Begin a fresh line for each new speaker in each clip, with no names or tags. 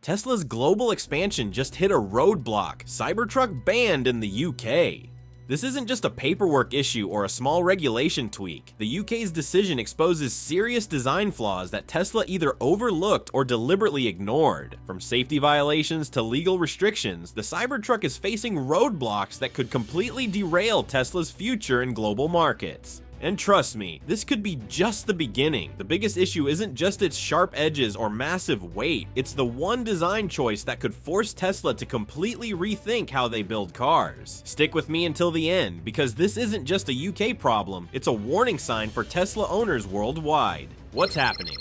Tesla's global expansion just hit a roadblock, Cybertruck banned in the UK. This isn't just a paperwork issue or a small regulation tweak. The UK's decision exposes serious design flaws that Tesla either overlooked or deliberately ignored. From safety violations to legal restrictions, the Cybertruck is facing roadblocks that could completely derail Tesla's future in global markets. And trust me, this could be just the beginning. The biggest issue isn't just its sharp edges or massive weight, it's the one design choice that could force Tesla to completely rethink how they build cars. Stick with me until the end, because this isn't just a UK problem, it's a warning sign for Tesla owners worldwide. What's happening?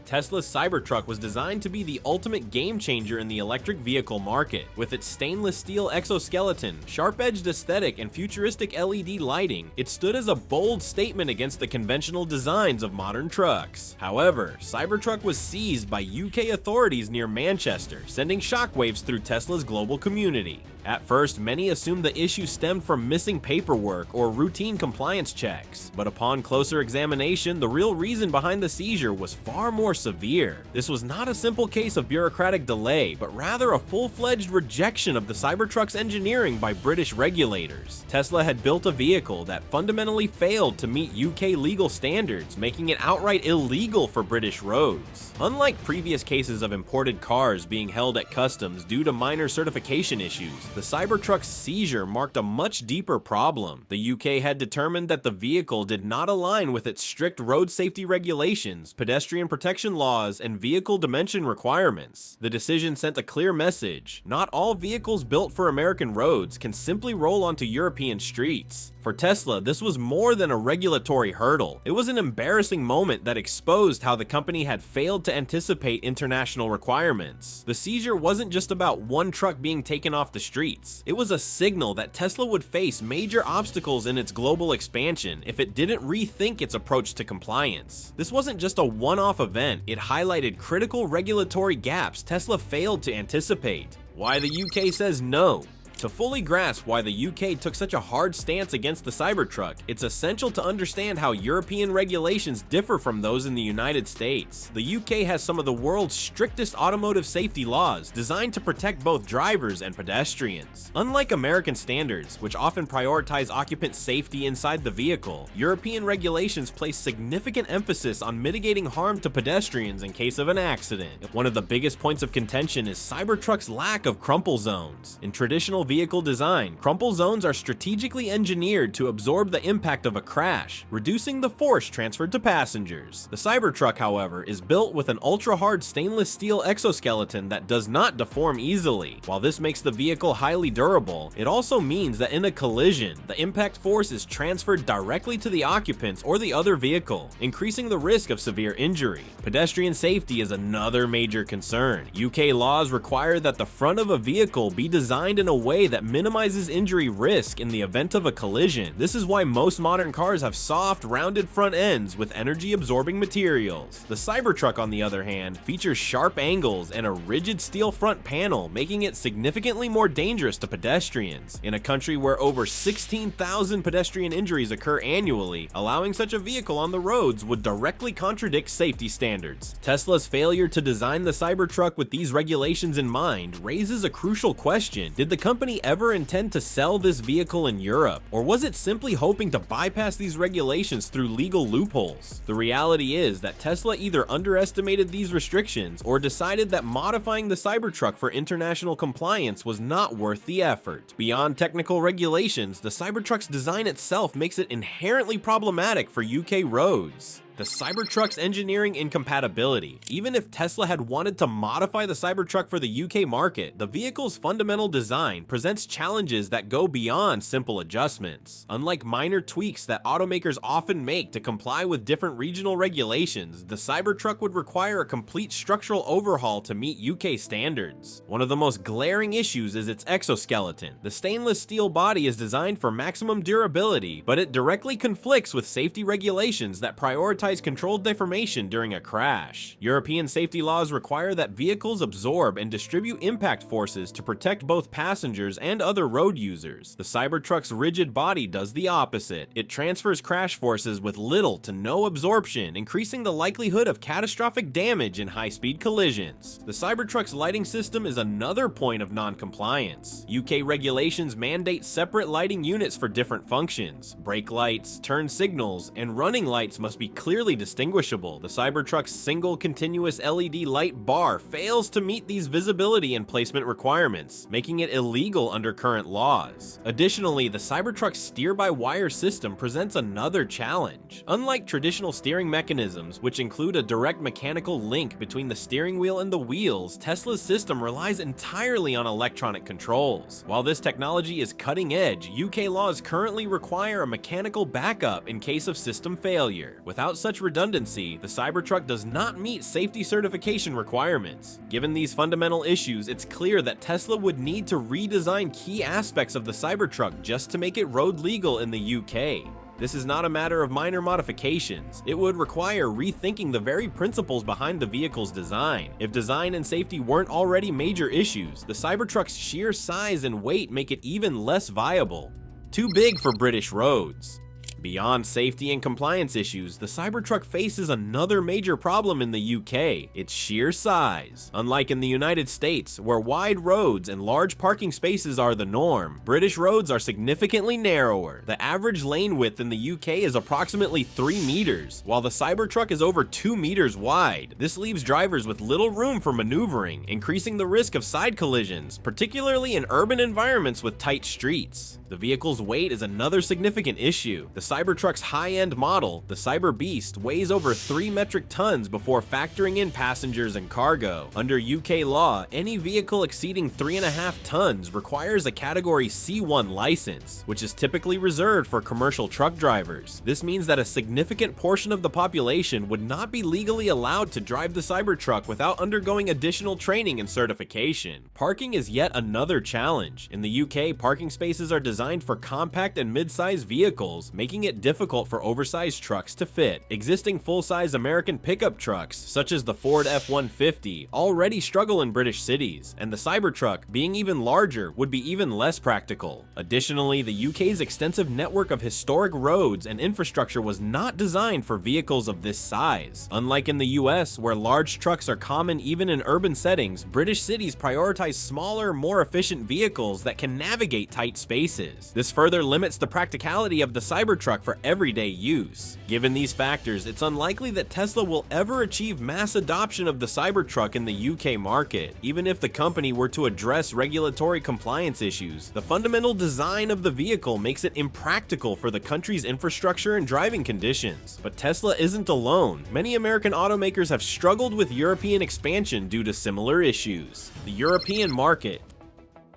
Tesla's Cybertruck was designed to be the ultimate game changer in the electric vehicle market. With its stainless steel exoskeleton, sharp-edged aesthetic, and futuristic LED lighting, it stood as a bold statement against the conventional designs of modern trucks. However, Cybertruck was seized by UK authorities near Manchester, sending shockwaves through Tesla's global community. At first, many assumed the issue stemmed from missing paperwork or routine compliance checks, but upon closer examination, the real reason behind the seizure was far more severe. This was not a simple case of bureaucratic delay, but rather a full-fledged rejection of the Cybertruck's engineering by British regulators. Tesla had built a vehicle that fundamentally failed to meet UK legal standards, making it outright illegal for British roads. Unlike previous cases of imported cars being held at customs due to minor certification issues, the Cybertruck's seizure marked a much deeper problem. The UK had determined that the vehicle did not align with its strict road safety regulations, pedestrian protection laws, and vehicle dimension requirements. The decision sent a clear message: not all vehicles built for American roads can simply roll onto European streets. For Tesla, this was more than a regulatory hurdle. It was an embarrassing moment that exposed how the company had failed to anticipate international requirements. The seizure wasn't just about one truck being taken off the streets. It was a signal that Tesla would face major obstacles in its global expansion if it didn't rethink its approach to compliance. This wasn't just a one-off event, it highlighted critical regulatory gaps Tesla failed to anticipate. Why the UK says no. To fully grasp why the UK took such a hard stance against the Cybertruck, it's essential to understand how European regulations differ from those in the United States. The UK has some of the world's strictest automotive safety laws, designed to protect both drivers and pedestrians. Unlike American standards, which often prioritize occupant safety inside the vehicle, European regulations place significant emphasis on mitigating harm to pedestrians in case of an accident. One of the biggest points of contention is Cybertruck's lack of crumple zones. In traditional vehicle design, crumple zones are strategically engineered to absorb the impact of a crash, reducing the force transferred to passengers. The Cybertruck, however, is built with an ultra-hard stainless steel exoskeleton that does not deform easily. While this makes the vehicle highly durable, it also means that in a collision, the impact force is transferred directly to the occupants or the other vehicle, increasing the risk of severe injury. Pedestrian safety is another major concern. UK laws require that the front of a vehicle be designed in a way that minimizes injury risk in the event of a collision. This is why most modern cars have soft, rounded front ends with energy-absorbing materials. The Cybertruck, on the other hand, features sharp angles and a rigid steel front panel, making it significantly more dangerous to pedestrians. In a country where over 16,000 pedestrian injuries occur annually, allowing such a vehicle on the roads would directly contradict safety standards. Tesla's failure to design the Cybertruck with these regulations in mind raises a crucial question. Did the company ever intend to sell this vehicle in Europe, or was it simply hoping to bypass these regulations through legal loopholes? The reality is that Tesla either underestimated these restrictions or decided that modifying the Cybertruck for international compliance was not worth the effort. Beyond technical regulations, the Cybertruck's design itself makes it inherently problematic for UK roads. The Cybertruck's engineering incompatibility. Even if Tesla had wanted to modify the Cybertruck for the UK market, the vehicle's fundamental design presents challenges that go beyond simple adjustments. Unlike minor tweaks that automakers often make to comply with different regional regulations, the Cybertruck would require a complete structural overhaul to meet UK standards. One of the most glaring issues is its exoskeleton. The stainless steel body is designed for maximum durability, but it directly conflicts with safety regulations that prioritize prioritize controlled deformation during a crash. European safety laws require that vehicles absorb and distribute impact forces to protect both passengers and other road users. The Cybertruck's rigid body does the opposite. It transfers crash forces with little to no absorption, increasing the likelihood of catastrophic damage in high-speed collisions. The Cybertruck's lighting system is another point of non-compliance. UK regulations mandate separate lighting units for different functions. Brake lights, turn signals, and running lights must be clearly distinguishable. The Cybertruck's single continuous LED light bar fails to meet these visibility and placement requirements, making it illegal under current laws. Additionally, the Cybertruck's steer-by-wire system presents another challenge. Unlike traditional steering mechanisms, which include a direct mechanical link between the steering wheel and the wheels, Tesla's system relies entirely on electronic controls. While this technology is cutting edge, UK laws currently require a mechanical backup in case of system failure. Without such redundancy, the Cybertruck does not meet safety certification requirements. Given these fundamental issues, it's clear that Tesla would need to redesign key aspects of the Cybertruck just to make it road legal in the UK. This is not a matter of minor modifications. It would require rethinking the very principles behind the vehicle's design. If design and safety weren't already major issues, the Cybertruck's sheer size and weight make it even less viable. Too big for British roads. Beyond safety and compliance issues, the Cybertruck faces another major problem in the UK, its sheer size. Unlike in the United States, where wide roads and large parking spaces are the norm, British roads are significantly narrower. The average lane width in the UK is approximately 3 meters, while the Cybertruck is over 2 meters wide. This leaves drivers with little room for maneuvering, increasing the risk of side collisions, particularly in urban environments with tight streets. The vehicle's weight is another significant issue. The Cybertruck's high-end model, the Cyber Beast, weighs over 3 metric tons before factoring in passengers and cargo. Under UK law, any vehicle exceeding 3.5 tons requires a Category C1 license, which is typically reserved for commercial truck drivers. This means that a significant portion of the population would not be legally allowed to drive the Cybertruck without undergoing additional training and certification. Parking is yet another challenge. In the UK, parking spaces are designed for compact and mid-sized vehicles, making it difficult for oversized trucks to fit. Existing full-size American pickup trucks, such as the Ford F-150, already struggle in British cities, and the Cybertruck, being even larger, would be even less practical. Additionally, the UK's extensive network of historic roads and infrastructure was not designed for vehicles of this size. Unlike in the US, where large trucks are common even in urban settings, British cities prioritize smaller, more efficient vehicles that can navigate tight spaces. This further limits the practicality of the Cybertruck for everyday use. Given these factors, it's unlikely that Tesla will ever achieve mass adoption of the Cybertruck in the UK market. Even if the company were to address regulatory compliance issues, the fundamental design of the vehicle makes it impractical for the country's infrastructure and driving conditions. But Tesla isn't alone. Many American automakers have struggled with European expansion due to similar issues. The European market.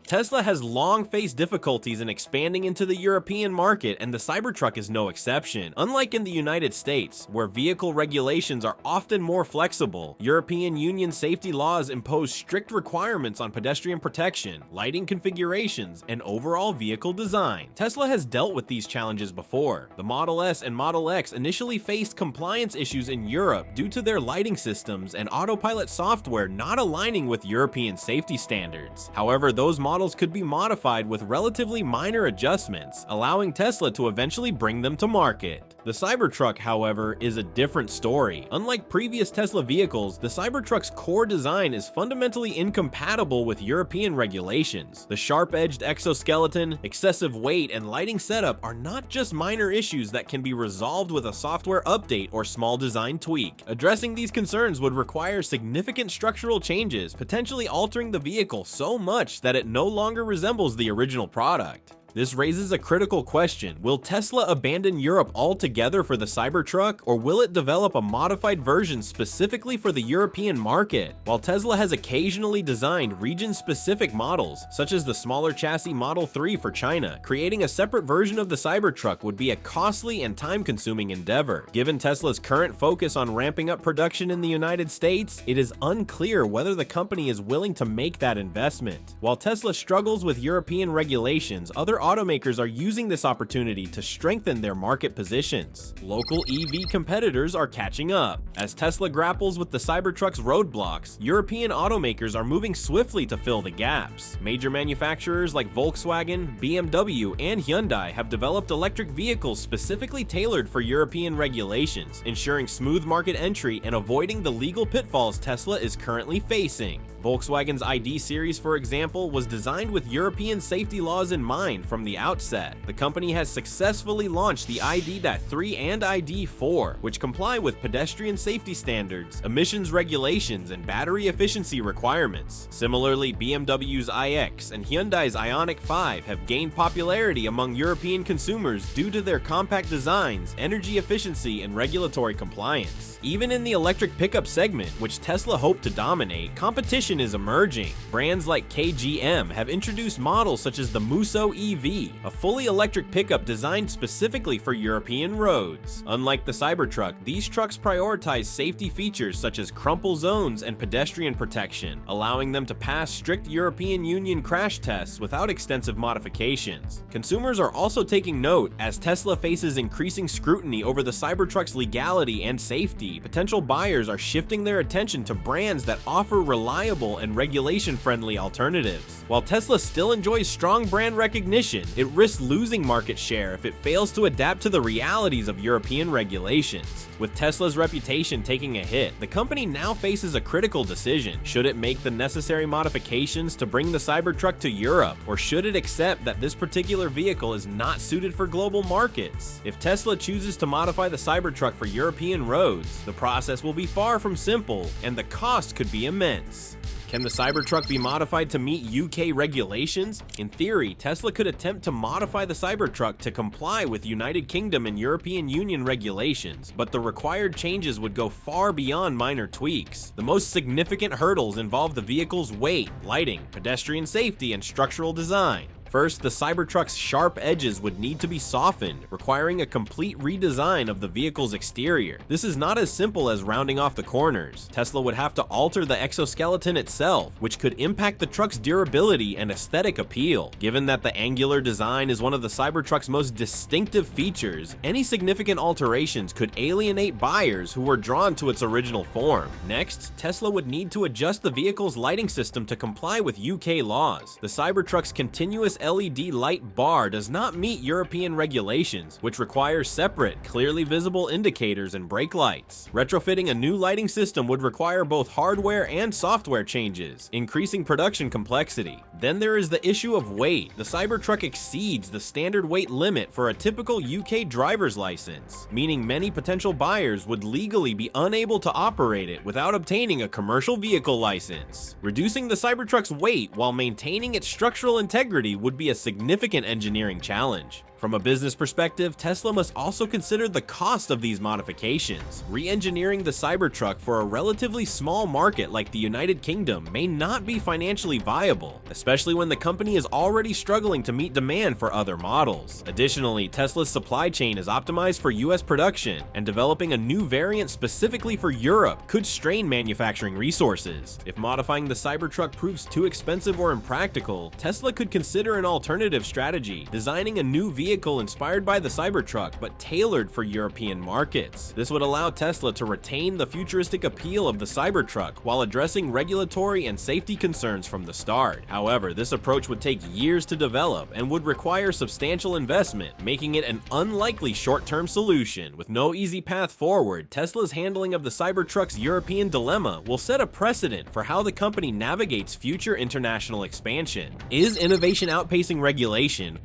Tesla has long faced difficulties in expanding into the European market, and the Cybertruck is no exception. Unlike in the United States, where vehicle regulations are often more flexible, European Union safety laws impose strict requirements on pedestrian protection, lighting configurations, and overall vehicle design. Tesla has dealt with these challenges before. The Model S and Model X initially faced compliance issues in Europe due to their lighting systems and autopilot software not aligning with European safety standards. However, those models could be modified with relatively minor adjustments, allowing Tesla to eventually bring them to market. The Cybertruck, however, is a different story. Unlike previous Tesla vehicles, the Cybertruck's core design is fundamentally incompatible with European regulations. The sharp-edged exoskeleton, excessive weight, and lighting setup are not just minor issues that can be resolved with a software update or small design tweak. Addressing these concerns would require significant structural changes, potentially altering the vehicle so much that it no longer resembles the original product. This raises a critical question. Will Tesla abandon Europe altogether for the Cybertruck, or will it develop a modified version specifically for the European market? While Tesla has occasionally designed region-specific models, such as the smaller chassis Model 3 for China, creating a separate version of the Cybertruck would be a costly and time-consuming endeavor. Given Tesla's current focus on ramping up production in the United States, it is unclear whether the company is willing to make that investment. While Tesla struggles with European regulations, other other automakers are using this opportunity to strengthen their market positions. Local EV competitors are catching up. As Tesla grapples with the Cybertruck's roadblocks, European automakers are moving swiftly to fill the gaps. Major manufacturers like Volkswagen, BMW, and Hyundai have developed electric vehicles specifically tailored for European regulations, ensuring smooth market entry and avoiding the legal pitfalls Tesla is currently facing. Volkswagen's ID series, for example, was designed with European safety laws in mind from the outset. The company has successfully launched the ID.3 and ID.4, which comply with pedestrian safety standards, emissions regulations, and battery efficiency requirements. Similarly, BMW's iX and Hyundai's Ioniq 5 have gained popularity among European consumers due to their compact designs, energy efficiency, and regulatory compliance. Even in the electric pickup segment, which Tesla hoped to dominate, competition is emerging. Brands like KGM have introduced models such as the Musso EV, a fully electric pickup designed specifically for European roads. Unlike the Cybertruck, these trucks prioritize safety features such as crumple zones and pedestrian protection, allowing them to pass strict European Union crash tests without extensive modifications. Consumers are also taking note as Tesla faces increasing scrutiny over the Cybertruck's legality and safety. Potential buyers are shifting their attention to brands that offer reliable and regulation-friendly alternatives. While Tesla still enjoys strong brand recognition, it risks losing market share if it fails to adapt to the realities of European regulations. With Tesla's reputation taking a hit, the company now faces a critical decision. Should it make the necessary modifications to bring the Cybertruck to Europe, or should it accept that this particular vehicle is not suited for global markets? If Tesla chooses to modify the Cybertruck for European roads, the process will be far from simple, and the cost could be immense. Can the Cybertruck be modified to meet UK regulations? In theory, Tesla could attempt to modify the Cybertruck to comply with United Kingdom and European Union regulations, but the required changes would go far beyond minor tweaks. The most significant hurdles involve the vehicle's weight, lighting, pedestrian safety, and structural design. First, the Cybertruck's sharp edges would need to be softened, requiring a complete redesign of the vehicle's exterior. This is not as simple as rounding off the corners. Tesla would have to alter the exoskeleton itself, which could impact the truck's durability and aesthetic appeal. Given that the angular design is one of the Cybertruck's most distinctive features, any significant alterations could alienate buyers who were drawn to its original form. Next, Tesla would need to adjust the vehicle's lighting system to comply with UK laws. The Cybertruck's continuous LED light bar does not meet European regulations, which require separate, clearly visible indicators and brake lights. Retrofitting a new lighting system would require both hardware and software changes, increasing production complexity. Then there is the issue of weight. The Cybertruck exceeds the standard weight limit for a typical UK driver's license, meaning many potential buyers would legally be unable to operate it without obtaining a commercial vehicle license. Reducing the Cybertruck's weight while maintaining its structural integrity would be a significant engineering challenge. From a business perspective, Tesla must also consider the cost of these modifications. Re-engineering the Cybertruck for a relatively small market like the United Kingdom may not be financially viable, especially when the company is already struggling to meet demand for other models. Additionally, Tesla's supply chain is optimized for US production, and developing a new variant specifically for Europe could strain manufacturing resources. If modifying the Cybertruck proves too expensive or impractical, Tesla could consider an alternative strategy, designing a new vehicle inspired by the Cybertruck but tailored for European markets. This would allow Tesla to retain the futuristic appeal of the Cybertruck while addressing regulatory and safety concerns from the start. However, this approach would take years to develop and would require substantial investment, making it an unlikely short-term solution. With no easy path forward, Tesla's handling of the Cybertruck's European dilemma will set a precedent for how the company navigates future international expansion. Is innovation outpacing regulation?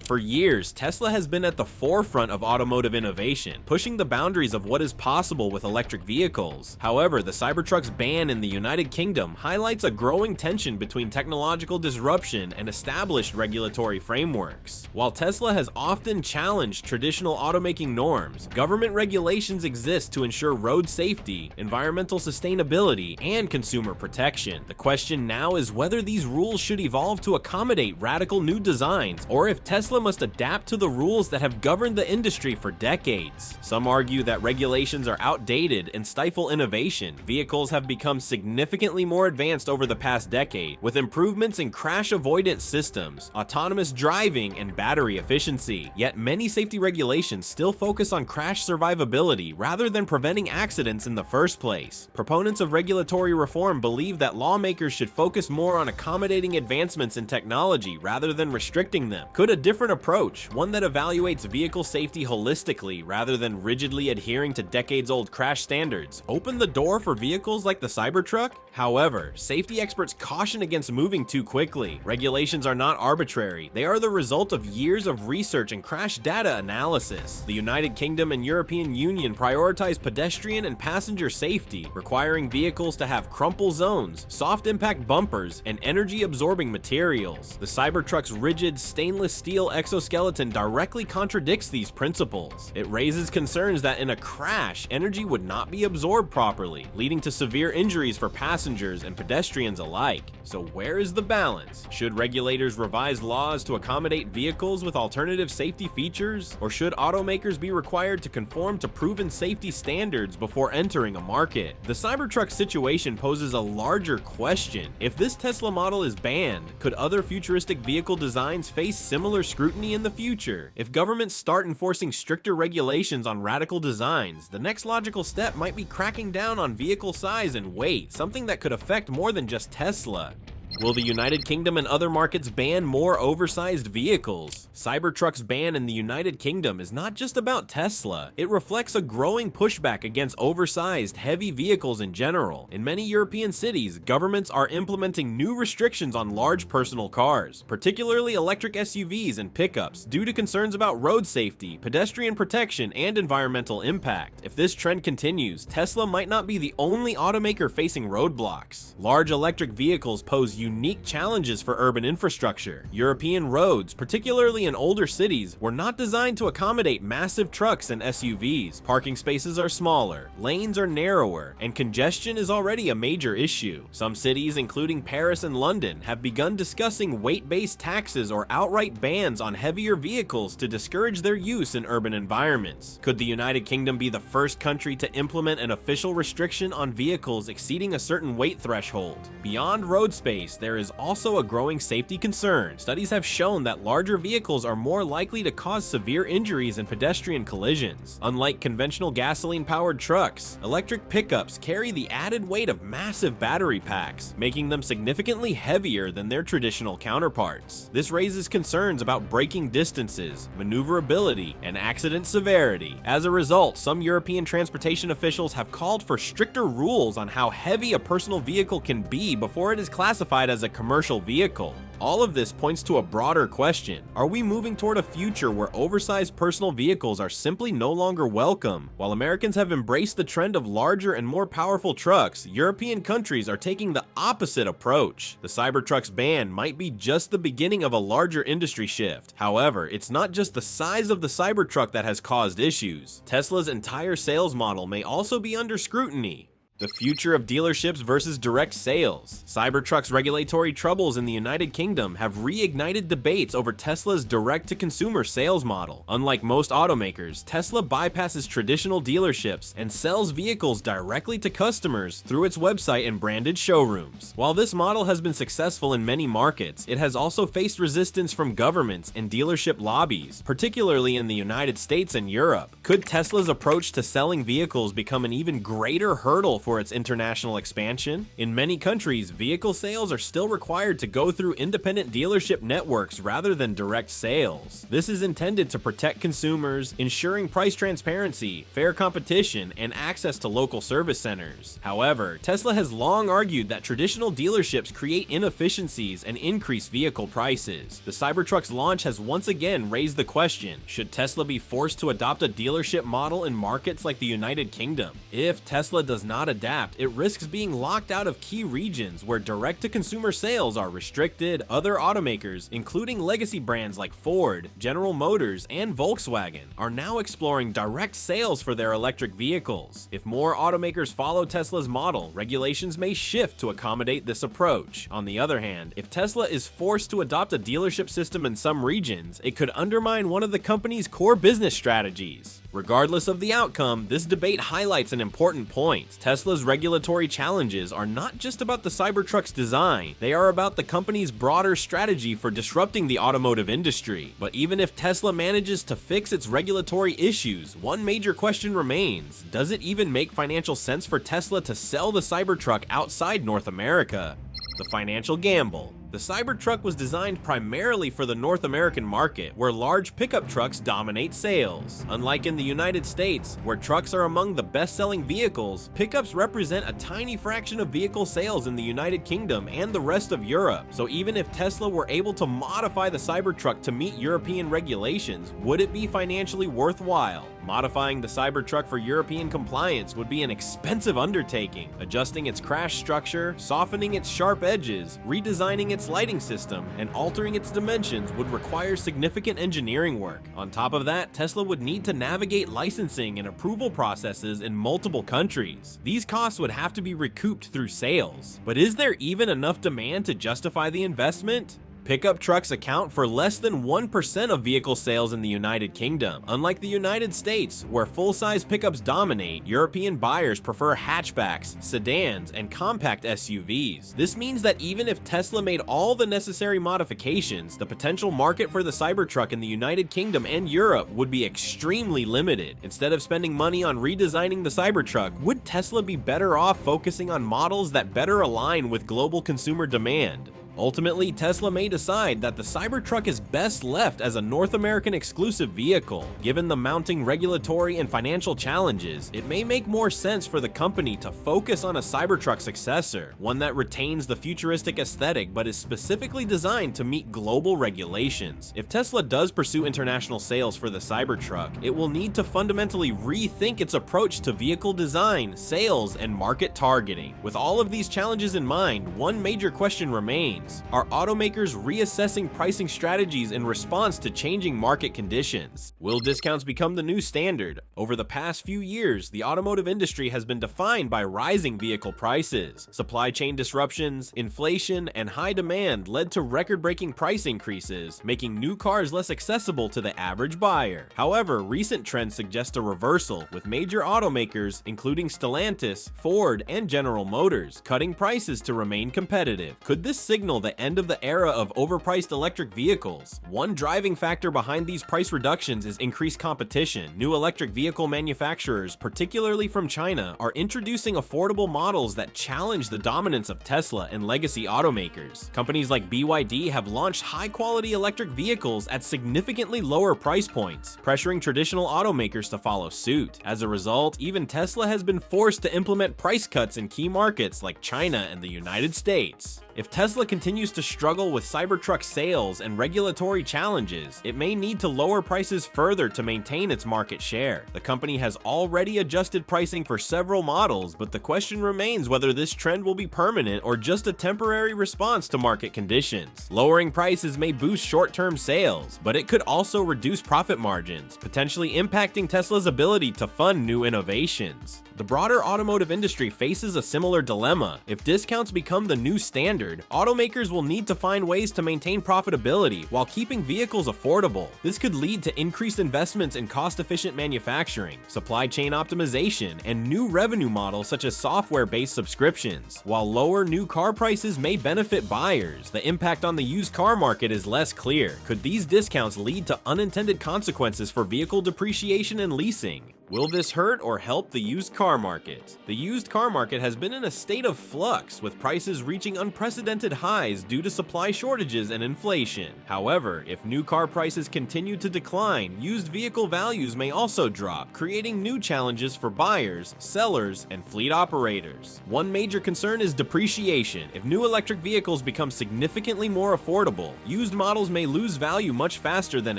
For years, Tesla has been at the forefront of automotive innovation, pushing the boundaries of what is possible with electric vehicles. However, the Cybertruck's ban in the United Kingdom highlights a growing tension between technological disruption and established regulatory frameworks. While Tesla has often challenged traditional automaking norms, government regulations exist to ensure road safety, environmental sustainability, and consumer protection. The question now is whether these rules should evolve to accommodate radical new designs, or if Tesla Tesla must adapt to the rules that have governed the industry for decades. Some argue that regulations are outdated and stifle innovation. Vehicles have become significantly more advanced over the past decade, with improvements in crash avoidance systems, autonomous driving, and battery efficiency. Yet many safety regulations still focus on crash survivability rather than preventing accidents in the first place. Proponents of regulatory reform believe that lawmakers should focus more on accommodating advancements in technology rather than restricting them. Could a different approach, one that evaluates vehicle safety holistically rather than rigidly adhering to decades-old crash standards, open the door for vehicles like the Cybertruck? However, safety experts caution against moving too quickly. Regulations are not arbitrary. They are the result of years of research and crash data analysis. The United Kingdom and European Union prioritize pedestrian and passenger safety, requiring vehicles to have crumple zones, soft impact bumpers, and energy-absorbing materials. The Cybertruck's rigid stainless steel exoskeleton directly contradicts these principles. It raises concerns that in a crash, energy would not be absorbed properly, leading to severe injuries for passengers and pedestrians alike. So where is the balance? Should regulators revise laws to accommodate vehicles with alternative safety features? Or should automakers be required to conform to proven safety standards before entering a market? The Cybertruck situation poses a larger question. If this Tesla model is banned, could other futuristic vehicle designs face similar scrutiny in the future? If governments start enforcing stricter regulations on radical designs, the next logical step might be cracking down on vehicle size and weight, something that could affect more than just Tesla. Will the United Kingdom and other markets ban more oversized vehicles? Cybertruck's ban in the United Kingdom is not just about Tesla. It reflects a growing pushback against oversized, heavy vehicles in general. In many European cities, governments are implementing new restrictions on large personal cars, particularly electric SUVs and pickups, due to concerns about road safety, pedestrian protection, and environmental impact. If this trend continues, Tesla might not be the only automaker facing roadblocks. Large electric vehicles pose unique challenges for urban infrastructure. European roads, particularly in older cities, were not designed to accommodate massive trucks and SUVs. Parking spaces are smaller, lanes are narrower, and congestion is already a major issue. Some cities, including Paris and London, have begun discussing weight-based taxes or outright bans on heavier vehicles to discourage their use in urban environments. Could the United Kingdom be the first country to implement an official restriction on vehicles exceeding a certain weight threshold? Beyond road space, there is also a growing safety concern. Studies have shown that larger vehicles are more likely to cause severe injuries in pedestrian collisions. Unlike conventional gasoline-powered trucks, electric pickups carry the added weight of massive battery packs, making them significantly heavier than their traditional counterparts. This raises concerns about braking distances, maneuverability, and accident severity. As a result, some European transportation officials have called for stricter rules on how heavy a personal vehicle can be before it is classified as a commercial vehicle. All of this points to a broader question. Are we moving toward a future where oversized personal vehicles are simply no longer welcome? While Americans have embraced the trend of larger and more powerful trucks, European countries are taking the opposite approach. The Cybertruck's ban might be just the beginning of a larger industry shift. However, it's not just the size of the Cybertruck that has caused issues. Tesla's entire sales model may also be under scrutiny. The future of dealerships versus direct sales. Cybertruck's regulatory troubles in the United Kingdom have reignited debates over Tesla's direct-to-consumer sales model. Unlike most automakers, Tesla bypasses traditional dealerships and sells vehicles directly to customers through its website and branded showrooms. While this model has been successful in many markets, it has also faced resistance from governments and dealership lobbies, particularly in the United States and Europe. Could Tesla's approach to selling vehicles become an even greater hurdle for its international expansion? In many countries, vehicle sales are still required to go through independent dealership networks rather than direct sales. This is intended to protect consumers, ensuring price transparency, fair competition, and access to local service centers. However, Tesla has long argued that traditional dealerships create inefficiencies and increase vehicle prices. The Cybertruck's launch has once again raised the question, should Tesla be forced to adopt a dealership model in markets like the United Kingdom? If Tesla does not adapt, it risks being locked out of key regions where direct-to-consumer sales are restricted. Other automakers, including legacy brands like Ford, General Motors, and Volkswagen, are now exploring direct sales for their electric vehicles. If more automakers follow Tesla's model, regulations may shift to accommodate this approach. On the other hand, if Tesla is forced to adopt a dealership system in some regions, it could undermine one of the company's core business strategies. Regardless of the outcome, this debate highlights an important point. Tesla's regulatory challenges are not just about the Cybertruck's design, they are about the company's broader strategy for disrupting the automotive industry. But even if Tesla manages to fix its regulatory issues, one major question remains: does it even make financial sense for Tesla to sell the Cybertruck outside North America? The financial gamble. The Cybertruck was designed primarily for the North American market, where large pickup trucks dominate sales. Unlike in the United States, where trucks are among the best-selling vehicles, pickups represent a tiny fraction of vehicle sales in the United Kingdom and the rest of Europe. So even if Tesla were able to modify the Cybertruck to meet European regulations, would it be financially worthwhile? Modifying the Cybertruck for European compliance would be an expensive undertaking. Adjusting its crash structure, softening its sharp edges, redesigning its lighting system, and altering its dimensions would require significant engineering work. On top of that, Tesla would need to navigate licensing and approval processes in multiple countries. These costs would have to be recouped through sales. But is there even enough demand to justify the investment? Pickup trucks account for less than 1% of vehicle sales in the United Kingdom. Unlike the United States, where full-size pickups dominate, European buyers prefer hatchbacks, sedans, and compact SUVs. This means that even if Tesla made all the necessary modifications, the potential market for the Cybertruck in the United Kingdom and Europe would be extremely limited. Instead of spending money on redesigning the Cybertruck, would Tesla be better off focusing on models that better align with global consumer demand? Ultimately, Tesla may decide that the Cybertruck is best left as a North American exclusive vehicle. Given the mounting regulatory and financial challenges, it may make more sense for the company to focus on a Cybertruck successor, one that retains the futuristic aesthetic but is specifically designed to meet global regulations. If Tesla does pursue international sales for the Cybertruck, it will need to fundamentally rethink its approach to vehicle design, sales, and market targeting. With all of these challenges in mind, one major question remains. Are automakers reassessing pricing strategies in response to changing market conditions? Will discounts become the new standard? Over the past few years, the automotive industry has been defined by rising vehicle prices. Supply chain disruptions, inflation, and high demand led to record-breaking price increases, making new cars less accessible to the average buyer. However, recent trends suggest a reversal, with major automakers, including Stellantis, Ford, and General Motors, cutting prices to remain competitive. Could this signal the end of the era of overpriced electric vehicles? One driving factor behind these price reductions is increased competition. New electric vehicle manufacturers, particularly from China, are introducing affordable models that challenge the dominance of Tesla and legacy automakers. Companies like BYD have launched high-quality electric vehicles at significantly lower price points, pressuring traditional automakers to follow suit. As a result, even Tesla has been forced to implement price cuts in key markets like China and the United States. If Tesla continues to struggle with Cybertruck sales and regulatory challenges, it may need to lower prices further to maintain its market share. The company has already adjusted pricing for several models, but the question remains whether this trend will be permanent or just a temporary response to market conditions. Lowering prices may boost short-term sales, but it could also reduce profit margins, potentially impacting Tesla's ability to fund new innovations. The broader automotive industry faces a similar dilemma. If discounts become the new standard, automakers will need to find ways to maintain profitability while keeping vehicles affordable. This could lead to increased investments in cost-efficient manufacturing, supply chain optimization, and new revenue models such as software-based subscriptions. While lower new car prices may benefit buyers, the impact on the used car market is less clear. Could these discounts lead to unintended consequences for vehicle depreciation and leasing? Will this hurt or help the used car market? The used car market has been in a state of flux, with prices reaching unprecedented highs due to supply shortages and inflation. However, if new car prices continue to decline, used vehicle values may also drop, creating new challenges for buyers, sellers, and fleet operators. One major concern is depreciation. If new electric vehicles become significantly more affordable, used models may lose value much faster than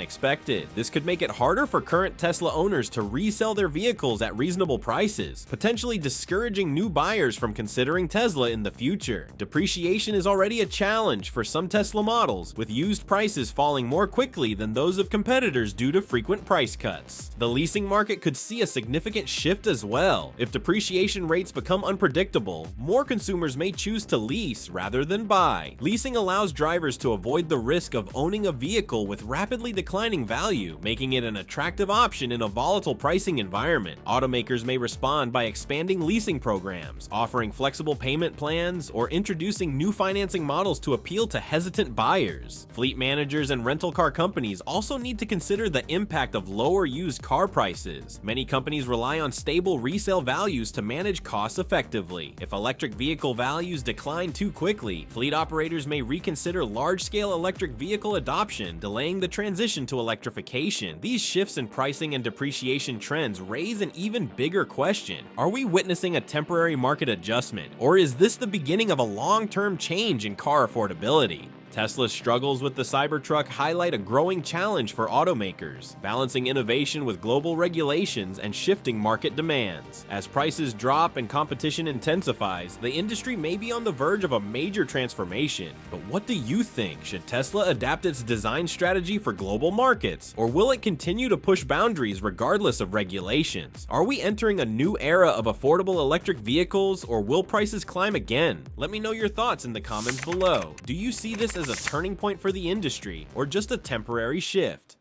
expected. This could make it harder for current Tesla owners to resell their vehicles at reasonable prices, potentially discouraging new buyers from considering Tesla in the future. Depreciation is already a challenge for some Tesla models, with used prices falling more quickly than those of competitors due to frequent price cuts. The leasing market could see a significant shift as well. If depreciation rates become unpredictable, more consumers may choose to lease rather than buy. Leasing allows drivers to avoid the risk of owning a vehicle with rapidly declining value, making it an attractive option in a volatile pricing environment. Automakers may respond by expanding leasing programs, offering flexible payment plans, or introducing new financing models to appeal to hesitant buyers. Fleet managers and rental car companies also need to consider the impact of lower used car prices. Many companies rely on stable resale values to manage costs effectively. If electric vehicle values decline too quickly, fleet operators may reconsider large-scale electric vehicle adoption, delaying the transition to electrification. These shifts in pricing and depreciation trends raise an even bigger question. Are we witnessing a temporary market adjustment, or is this the beginning of a long-term change in car affordability? Tesla's struggles with the Cybertruck highlight a growing challenge for automakers, balancing innovation with global regulations and shifting market demands. As prices drop and competition intensifies, the industry may be on the verge of a major transformation. But what do you think? Should Tesla adapt its design strategy for global markets, or will it continue to push boundaries regardless of regulations? Are we entering a new era of affordable electric vehicles, or will prices climb again? Let me know your thoughts in the comments below. Do you see this as a turning point for the industry, or just a temporary shift?